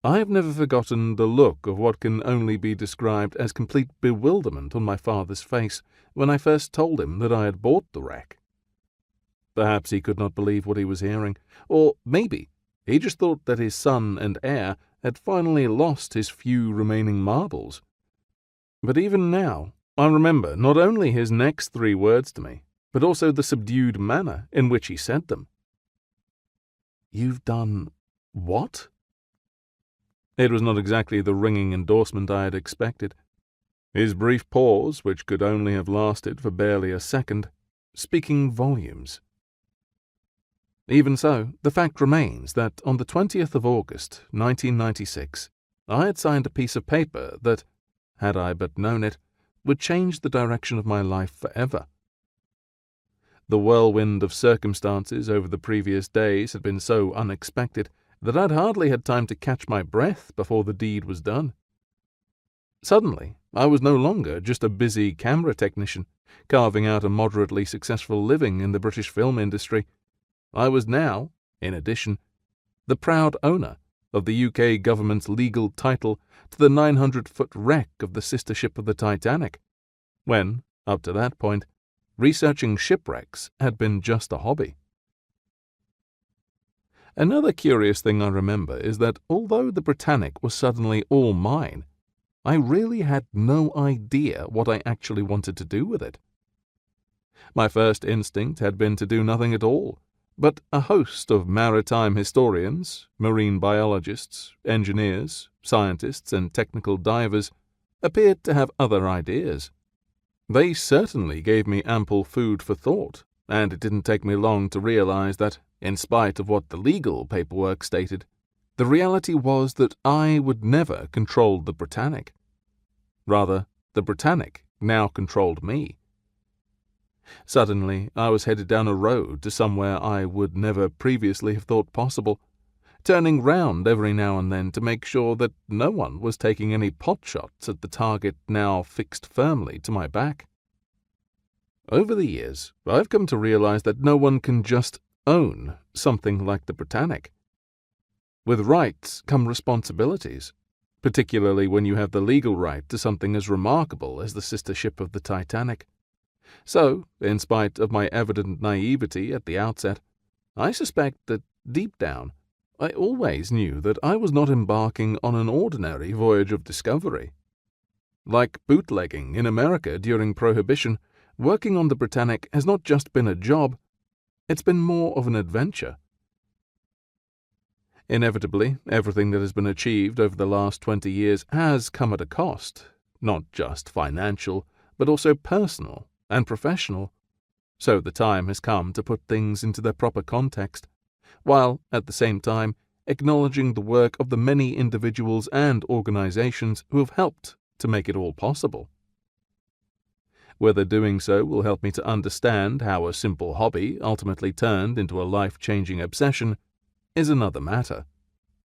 I have never forgotten the look of what can only be described as complete bewilderment on my father's face when I first told him that I had bought the wreck. Perhaps he could not believe what he was hearing, or maybe he just thought that his son and heir had finally lost his few remaining marbles. But even now, I remember not only his next 3 words to me, but also the subdued manner in which he said them. "You've done what?" It was not exactly the ringing endorsement I had expected. His brief pause, which could only have lasted for barely a second, speaking volumes. Even so, the fact remains that on the 20th of August, 1996, I had signed a piece of paper that, had I but known it, would change the direction of my life forever. The whirlwind of circumstances over the previous days had been so unexpected that I'd hardly had time to catch my breath before the deed was done. Suddenly, I was no longer just a busy camera technician, carving out a moderately successful living in the British film industry. I was now, in addition, the proud owner of the UK government's legal title to the 900-foot wreck of the sister ship of the Titanic, when, up to that point, researching shipwrecks had been just a hobby. Another curious thing I remember is that although the Britannic was suddenly all mine, I really had no idea what I actually wanted to do with it. My first instinct had been to do nothing at all, but a host of maritime historians, marine biologists, engineers, scientists, and technical divers appeared to have other ideas. They certainly gave me ample food for thought, and it didn't take me long to realize that, in spite of what the legal paperwork stated, the reality was that I would never control the Britannic. Rather, the Britannic now controlled me. Suddenly, I was headed down a road to somewhere I would never previously have thought possible, turning round every now and then to make sure that no one was taking any pot shots at the target now fixed firmly to my back. Over the years, I've come to realize that no one can just own something like the Britannic. With rights come responsibilities, particularly when you have the legal right to something as remarkable as the sister ship of the Titanic. So, in spite of my evident naivety at the outset, I suspect that, deep down, I always knew that I was not embarking on an ordinary voyage of discovery. Like bootlegging in America during Prohibition, working on the Britannic has not just been a job, it's been more of an adventure. Inevitably, everything that has been achieved over the last 20 years has come at a cost, not just financial, but also personal and professional, so the time has come to put things into their proper context, while, at the same time, acknowledging the work of the many individuals and organizations who have helped to make it all possible. Whether doing so will help me to understand how a simple hobby ultimately turned into a life-changing obsession is another matter.